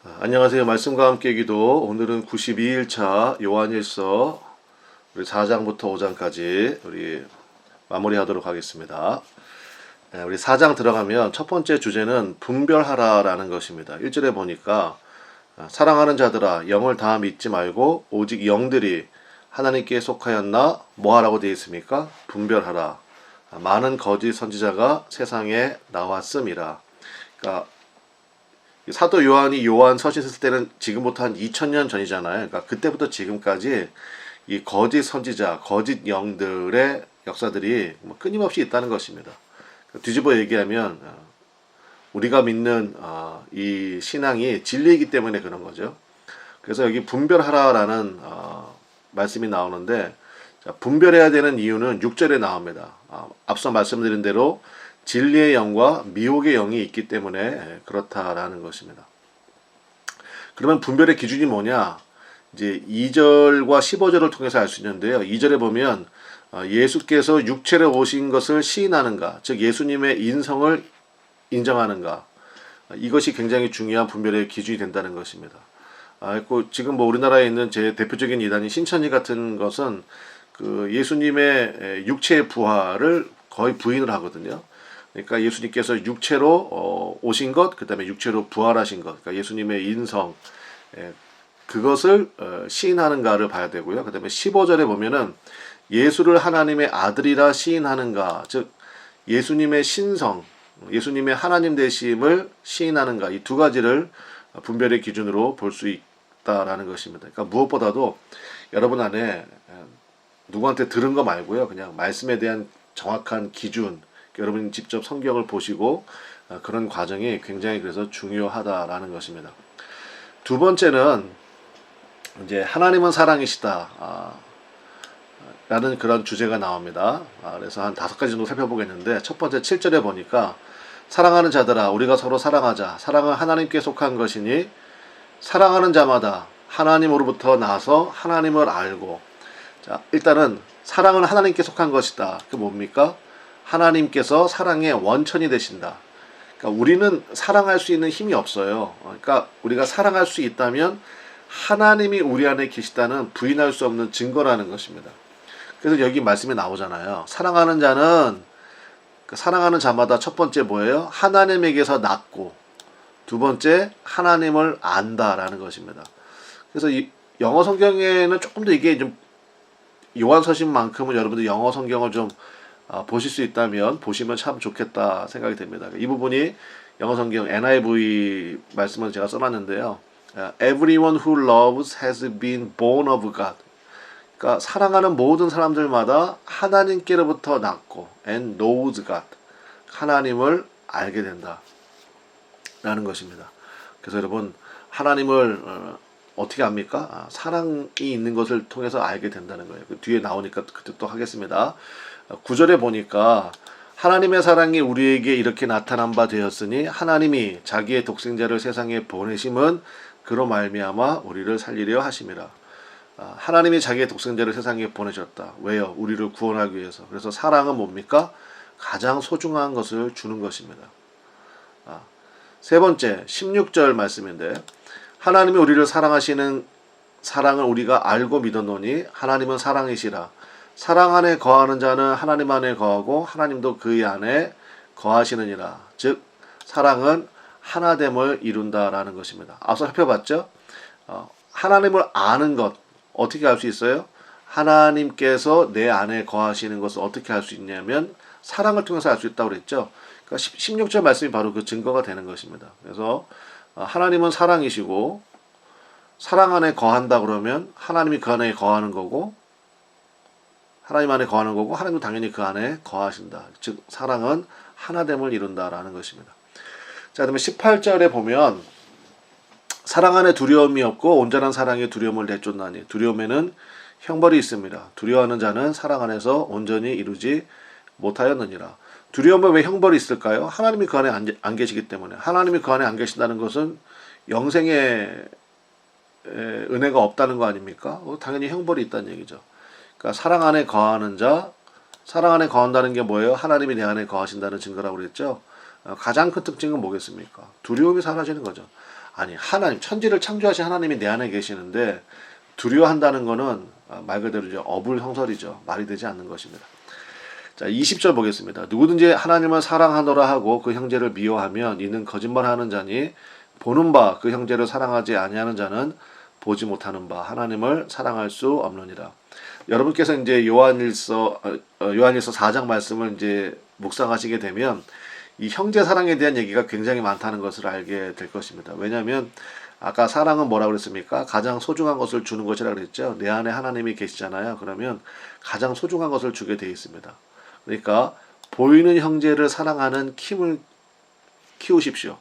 안녕하세요. 말씀과 함께 기도. 오늘은 92일차 요한일서 우리 4장부터 5장까지 우리 마무리하도록 하겠습니다. 우리 4장 들어가면 첫 번째 주제는 분별하라라는 것입니다. 1절에 보니까 사랑하는 자들아 영을 다 믿지 말고 오직 영들이 하나님께 속하였나 뭐하라고 되어 있습니까? 분별하라. 많은 거짓 선지자가 세상에 나왔음이라. 그러니까 사도 요한이 요한 서신 쓸 때는 지금부터 한 2000년 전이잖아요. 그러니까 그때부터 지금까지 이 거짓 선지자, 거짓 영들의 역사들이 끊임없이 있다는 것입니다. 뒤집어 얘기하면 우리가 믿는 이 신앙이 진리이기 때문에 그런 거죠. 그래서 여기 분별하라라는 말씀이 나오는데, 분별해야 되는 이유는 6절에 나옵니다. 앞서 말씀드린 대로 진리의 영과 미혹의 영이 있기 때문에 그렇다라는 것입니다. 그러면 분별의 기준이 뭐냐? 이제 2절과 15절을 통해서 알 수 있는데요. 2절에 보면 예수께서 육체로 오신 것을 시인하는가, 즉 예수님의 인성을 인정하는가, 이것이 굉장히 중요한 분별의 기준이 된다는 것입니다. 지금 우리나라에 있는 제 대표적인 이단인 신천지 같은 것은 그 예수님의 육체의 부활을 거의 부인을 하거든요. 그러니까 예수님께서 육체로 오신 것, 그 다음에 육체로 부활하신 것, 그러니까 예수님의 인성, 그것을 시인하는가를 봐야 되고요. 그 다음에 15절에 보면은 예수를 하나님의 아들이라 시인하는가, 즉 예수님의 신성, 예수님의 하나님 되심을 시인하는가, 이 두 가지를 분별의 기준으로 볼 수 있다라는 것입니다. 그러니까 무엇보다도 여러분 안에 누구한테 들은 거 말고요, 그냥 말씀에 대한 정확한 기준, 여러분이 직접 성경을 보시고 그런 과정이 굉장히 그래서 중요하다라는 것입니다. 두 번째는 이제 하나님은 사랑이시다 라는 그런 주제가 나옵니다. 그래서 한 5가지 정도 살펴보겠는데, 첫 번째 7절에 보니까 사랑하는 자들아 우리가 서로 사랑하자. 사랑은 하나님께 속한 것이니 사랑하는 자마다 하나님으로부터 나서 하나님을 알고. 자, 일단은 사랑은 하나님께 속한 것이다. 그게 뭡니까? 하나님께서 사랑의 원천이 되신다. 그러니까 우리는 사랑할 수 있는 힘이 없어요. 그러니까 우리가 사랑할 수 있다면 하나님이 우리 안에 계시다는 부인할 수 없는 증거라는 것입니다. 그래서 여기 말씀이 나오잖아요. 사랑하는 자는, 사랑하는 자마다 첫 번째 뭐예요? 하나님에게서 낳고, 두 번째 하나님을 안다라는 것입니다. 그래서 이 영어 성경에는 조금 더 이게 좀 요한서신만큼은 여러분들 영어 성경을 좀 보실 수 있다면 보시면 참 좋겠다 생각이 됩니다. 이 부분이 영어 성경 NIV 말씀을 제가 써놨는데요. Everyone who loves has been born of God. 그러니까 사랑하는 모든 사람들마다 하나님께로부터 낳고 and knows God. 하나님을 알게 된다 라는 것입니다. 그래서 여러분, 하나님을 어떻게 압니까? 사랑이 있는 것을 통해서 알게 된다는 거예요. 그 뒤에 나오니까 그때 또 하겠습니다. 9절에 보니까 하나님의 사랑이 우리에게 이렇게 나타난 바 되었으니 하나님이 자기의 독생자를 세상에 보내심은 그로 말미암아 우리를 살리려 하심이라. 하나님이 자기의 독생자를 세상에 보내셨다. 왜요? 우리를 구원하기 위해서. 그래서 사랑은 뭡니까? 가장 소중한 것을 주는 것입니다. 세 번째 16절 말씀인데, 하나님이 우리를 사랑하시는 사랑을 우리가 알고 믿었노니 하나님은 사랑이시라. 사랑 안에 거하는 자는 하나님 안에 거하고 하나님도 그의 안에 거하시느니라. 즉 사랑은 하나됨을 이룬다라는 것입니다. 앞서 살펴봤죠? 하나님을 아는 것 어떻게 알 수 있어요? 하나님께서 내 안에 거하시는 것을 어떻게 알 수 있냐면 사랑을 통해서 알 수 있다고 그랬죠. 그러니까 16절 말씀이 바로 그 증거가 되는 것입니다. 그래서 하나님은 사랑이시고 사랑 안에 거한다 그러면 하나님이 그 안에 거하는 거고, 하나님 안에 거하는 거고 하나님도 당연히 그 안에 거하신다. 즉 사랑은 하나됨을 이룬다라는 것입니다. 자, 그다음에 18절에 보면 사랑 안에 두려움이 없고 온전한 사랑의 두려움을 내쫓나니 두려움에는 형벌이 있습니다. 두려워하는 자는 사랑 안에서 온전히 이루지 못하였느니라. 두려움에 왜 형벌이 있을까요? 하나님이 그 안에 안 계시기 때문에. 하나님이 그 안에 안 계신다는 것은 영생의 은혜가 없다는 거 아닙니까? 당연히 형벌이 있다는 얘기죠. 그러니까 사랑 안에 거하는 자, 사랑 안에 거한다는 게 뭐예요? 하나님이 내 안에 거하신다는 증거라고 그랬죠. 가장 큰 특징은 뭐겠습니까? 두려움이 사라지는 거죠. 아니 하나님 천지를 창조하신 하나님이 내 안에 계시는데 두려워한다는 거는 말 그대로 이제 어불성설이죠. 말이 되지 않는 것입니다. 자, 20절 보겠습니다. 누구든지 하나님을 사랑하노라 하고 그 형제를 미워하면 이는 거짓말하는 자니 보는 바 그 형제를 사랑하지 아니하는 자는 보지 못하는 바 하나님을 사랑할 수 없느니라. 여러분께서 이제 요한일서 4장 말씀을 이제 묵상하시게 되면 이 형제 사랑에 대한 얘기가 굉장히 많다는 것을 알게 될 것입니다. 왜냐하면 아까 사랑은 뭐라고 그랬습니까? 가장 소중한 것을 주는 것이라고 그랬죠. 내 안에 하나님이 계시잖아요. 그러면 가장 소중한 것을 주게 되어 있습니다. 그러니까 보이는 형제를 사랑하는 힘을 키우십시오.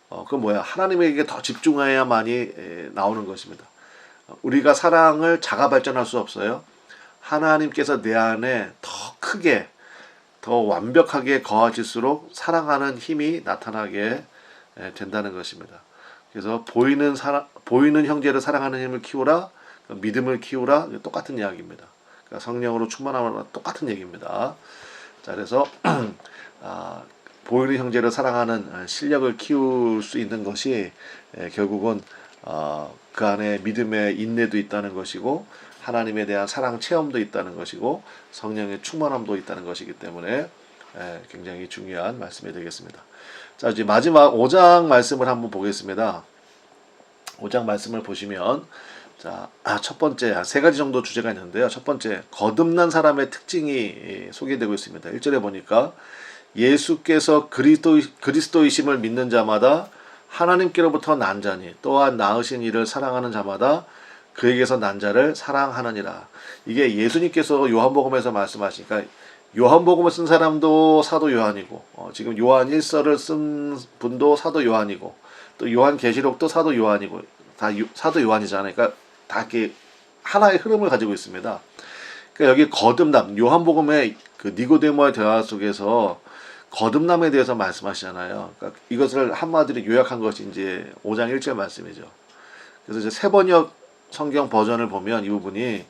그건 뭐야? 하나님에게 더 집중해야만이 나오는 것입니다. 우리가 사랑을 자가 발전할 수 없어요. 하나님께서 내 안에 더 크게 더 완벽하게 거하실수록 사랑하는 힘이 나타나게 된다는 것입니다. 그래서 보이는 형제를 사랑하는 힘을 키우라, 믿음을 키우라, 똑같은 이야기입니다. 그러니까 성령으로 충만함과 똑같은 얘기입니다. 자, 그래서 보이는 형제를 사랑하는 실력을 키울 수 있는 것이 결국은 그 안에 믿음의 인내도 있다는 것이고 하나님에 대한 사랑 체험도 있다는 것이고 성령의 충만함도 있다는 것이기 때문에 굉장히 중요한 말씀이 되겠습니다. 자, 이제 마지막 5장 말씀을 한번 보겠습니다. 5장 말씀을 보시면 자, 첫 번째 세 가지 정도 주제가 있는데요. 첫 번째 거듭난 사람의 특징이 소개되고 있습니다. 1절에 보니까 예수께서 그리스도이심을 믿는 자마다 하나님께로부터 난 자니 또한 낳으신 이를 사랑하는 자마다 그에게서 난 자를 사랑하느니라. 이게 예수님께서 요한복음에서 말씀하시니까 요한복음을 쓴 사람도 사도 요한이고 지금 요한 1서를 쓴 분도 사도 요한이고 또 요한계시록도 사도 요한이고 다 사도 요한이잖아요. 그러니까 다 이렇게 하나의 흐름을 가지고 있습니다. 그러니까 여기 거듭남 요한복음의 그 니고데모의 대화 속에서 거듭남에 대해서 말씀하시잖아요. 그러니까 이것을 한마디로 요약한 것이 이제 5장 1절 말씀이죠. 그래서 이제 세번역 성경 버전을 보면 이 부분이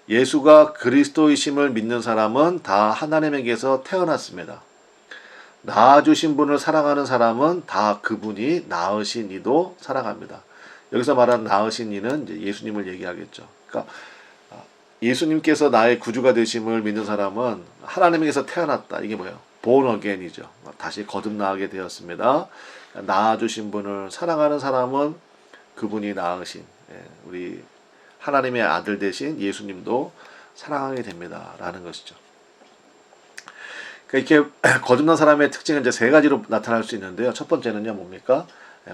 예수가 그리스도이심을 믿는 사람은 다 하나님에게서 태어났습니다. 낳아주신 분을 사랑하는 사람은 다 그분이 낳으신 이도 사랑합니다. 여기서 말하는 낳으신 이는 이제 예수님을 얘기하겠죠. 그러니까 예수님께서 나의 구주가 되심을 믿는 사람은 하나님에게서 태어났다. 이게 뭐예요? born again이죠. 다시 거듭나게 되었습니다. 낳아주신 분을 사랑하는 사람은 그분이 낳으신 우리 하나님의 아들 되신 예수님도 사랑하게 됩니다. 라는 것이죠. 그러니까 이렇게 거듭난 사람의 특징은 이제 세 가지로 나타날 수 있는데요. 첫 번째는요, 뭡니까?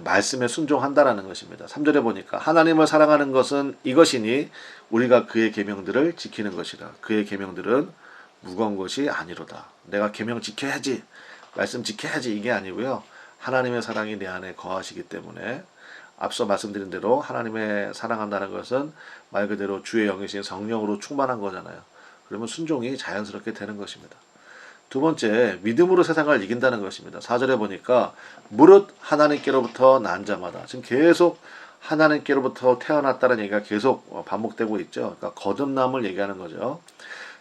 말씀에 순종한다라는 것입니다. 3절에 보니까 하나님을 사랑하는 것은 이것이니 우리가 그의 계명들을 지키는 것이라. 그의 계명들은 무거운 것이 아니로다. 내가 계명 지켜야지, 말씀 지켜야지 이게 아니고요. 하나님의 사랑이 내 안에 거하시기 때문에 앞서 말씀드린 대로 하나님의 사랑한다는 것은 말 그대로 주의 영이신 성령으로 충만한 거잖아요. 그러면 순종이 자연스럽게 되는 것입니다. 두 번째, 믿음으로 세상을 이긴다는 것입니다. 4절에 보니까 무릇 하나님께로부터 난 자마다 지금 계속 하나님께로부터 태어났다는 얘기가 계속 반복되고 있죠. 그러니까 거듭남을 얘기하는 거죠.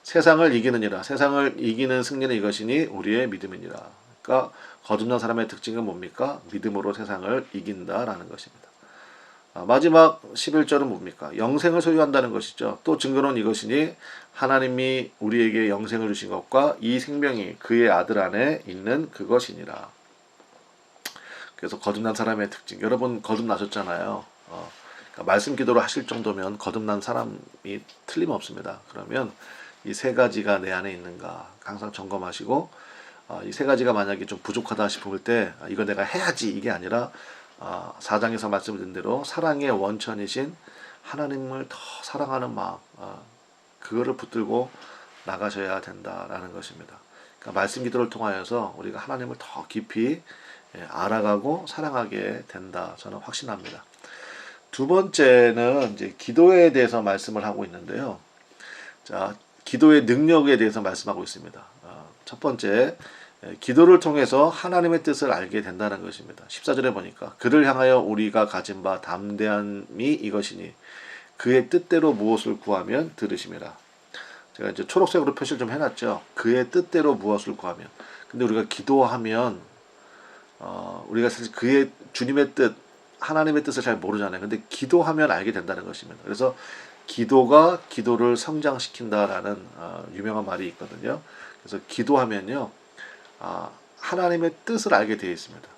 세상을 이기느니라. 세상을 이기는 승리는 이것이니 우리의 믿음이니라. 그러니까 거듭난 사람의 특징은 뭡니까? 믿음으로 세상을 이긴다라는 것입니다. 마지막 11절은 뭡니까? 영생을 소유한다는 것이죠. 또 증거는 이것이니 하나님이 우리에게 영생을 주신 것과 이 생명이 그의 아들 안에 있는 그것이니라. 그래서 거듭난 사람의 특징. 여러분 거듭나셨잖아요. 그러니까 말씀 기도를 하실 정도면 거듭난 사람이 틀림없습니다. 그러면 이 세 가지가 내 안에 있는가 항상 점검하시고 이 세 가지가 만약에 좀 부족하다 싶을 때 이거 내가 해야지 이게 아니라 4장에서 말씀드린 대로 사랑의 원천이신 하나님을 더 사랑하는 마음 그거를 붙들고 나가셔야 된다라는 것입니다. 그러니까 말씀 기도를 통하여서 우리가 하나님을 더 깊이 알아가고 사랑하게 된다. 저는 확신합니다. 두 번째는 이제 기도에 대해서 말씀을 하고 있는데요. 자, 기도의 능력에 대해서 말씀하고 있습니다. 첫 번째, 기도를 통해서 하나님의 뜻을 알게 된다는 것입니다. 14절에 보니까 그를 향하여 우리가 가진 바 담대함이 이것이니 그의 뜻대로 무엇을 구하면 들으심이라. 제가 이제 초록색으로 표시를 좀 해놨죠. 그의 뜻대로 무엇을 구하면. 근데 우리가 기도하면 우리가 사실 그의 주님의 뜻 하나님의 뜻을 잘 모르잖아요. 근데 기도하면 알게 된다는 것입니다. 그래서 기도가 기도를 성장시킨다라는 유명한 말이 있거든요. 그래서 기도하면요, 하나님의 뜻을 알게 되어 있습니다.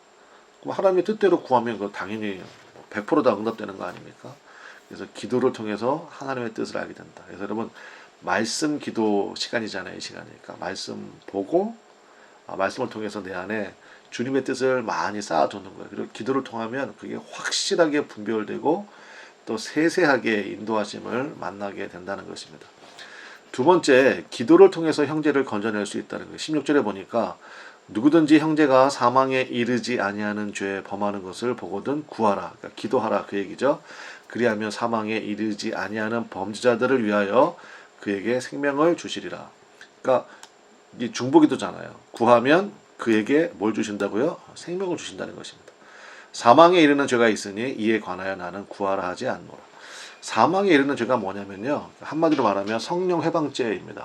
그럼 하나님의 뜻대로 구하면 그 당연히 100%다 응답되는 거 아닙니까? 그래서 기도를 통해서 하나님의 뜻을 알게 된다. 그래서 여러분 말씀 기도 시간이잖아요, 이 시간이. 그러니까 말씀 보고 말씀을 통해서 내 안에 주님의 뜻을 많이 쌓아두는 거예요. 그리고 기도를 통하면 그게 확실하게 분별되고 또 세세하게 인도하심을 만나게 된다는 것입니다. 두 번째, 기도를 통해서 형제를 건져낼 수 있다는 거예요. 16절에 보니까 누구든지 형제가 사망에 이르지 아니하는 죄 범하는 것을 보거든 구하라. 그러니까 기도하라 그 얘기죠. 그리하면 사망에 이르지 아니하는 범죄자들을 위하여 그에게 생명을 주시리라. 그러니까 이 중보기도잖아요. 구하면 그에게 뭘 주신다고요? 생명을 주신다는 것입니다. 사망에 이르는 죄가 있으니 이에 관하여 나는 구하라 하지 않노라. 사망에 이르는 죄가 뭐냐면요, 한마디로 말하면 성령 해방죄입니다.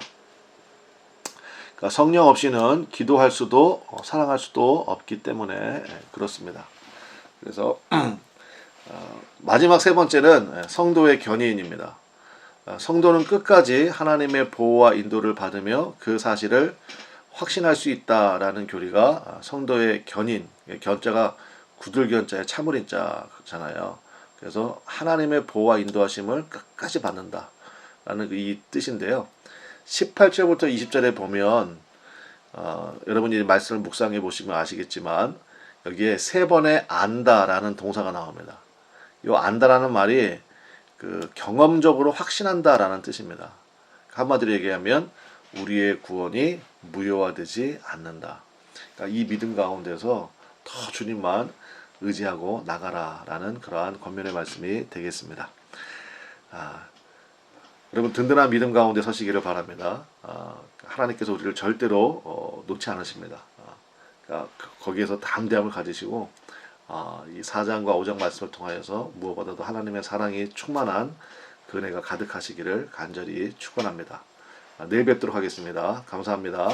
그러니까 성령 없이는 기도할 수도 사랑할 수도 없기 때문에 그렇습니다. 그래서 마지막 세 번째는 성도의 견인입니다. 성도는 끝까지 하나님의 보호와 인도를 받으며 그 사실을 확신할 수 있다라는 교리가 성도의 견인, 견자가 구들견자의 참을인자잖아요. 그래서 하나님의 보호와 인도하심을 끝까지 받는다라는 이 뜻인데요. 18절부터 20절에 보면 여러분이 말씀을 묵상해 보시면 아시겠지만 여기에 세 번의 안다라는 동사가 나옵니다. 이 안다라는 말이 그 경험적으로 확신한다라는 뜻입니다. 한마디로 얘기하면 우리의 구원이 무효화되지 않는다. 그러니까 이 믿음 가운데서 더 주님만 의지하고 나가라라는 그러한 권면의 말씀이 되겠습니다. 여러분 든든한 믿음 가운데 서시기를 바랍니다. 하나님께서 우리를 절대로 놓지 않으십니다. 그러니까 거기에서 담대함을 가지시고 이 4장과 5장 말씀을 통하여서 무엇보다도 하나님의 사랑이 충만한 그 은혜가 가득하시기를 간절히 축원합니다. 내일 뵙도록 하겠습니다. 감사합니다.